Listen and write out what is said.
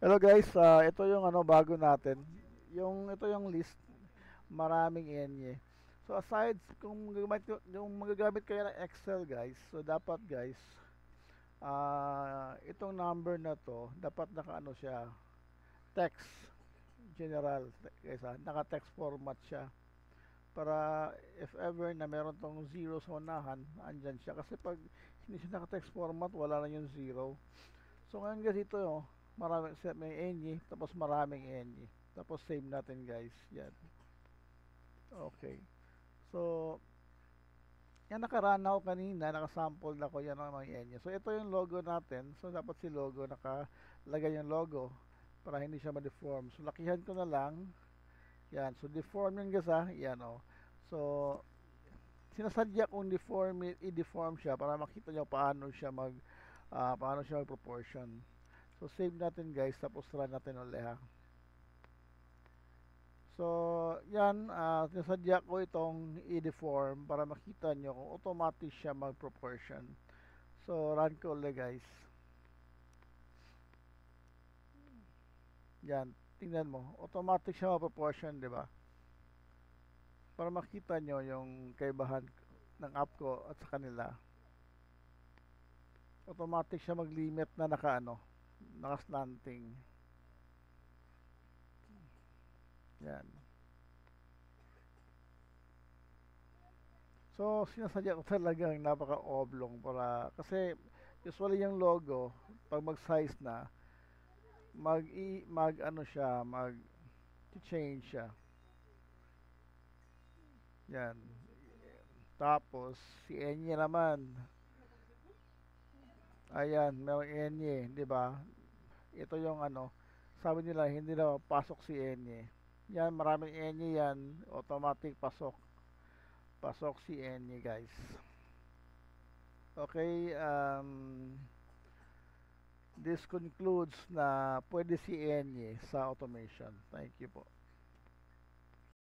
Hello guys, ito yung bago natin. Ito yung list, maraming enye. So aside kung magagamit kayo ng Excel guys, so dapat guys, itong number na to, dapat naka siya, text general guys, naka-text format siya. Para if ever na meron tong zero sa unahan, andyan siya. Kasi pag hindi siya naka-text format, wala na yung zero. So ngayon guys, ito may enye, tapos maraming enye. Tapos save natin guys. Yan. Okay. So, yan nakaraan ako kanina, nakasample na ko yan ng mga enye. So ito yung logo natin. So dapat si logo, nakalagay yung logo para hindi siya ma-deform. So lakihan ko na lang. Yan. So deform yun guys ha. Yan o. So, sinasadya kong i-deform siya para makita nyo paano siya mag-proportion. So save natin guys, tapos run natin ulit ha. So yan, sinasadya ko itong i-deform para makita nyo kung automatic siya mag-proportion. So run ko ulit guys. Yan, tingnan mo, automatic siya mag-proportion, di ba? Para makita nyo yung kaibahan ng app ko at sa kanila. Automatic siya mag-limit na naka-slanting. Yan. So, sinasadya ko talagang napaka-oblong para kasi usually yung logo pag mag-size na mag-change siya. Yan. Tapos si Enye naman. Ayan, merong Enye, 'di ba? Ito yung sabi nila hindi na pasok si Enye. Yan, maraming Enye yan, automatic pasok. Pasok si Enye, guys. Okay, this concludes na pwede si Enye sa automation. Thank you po.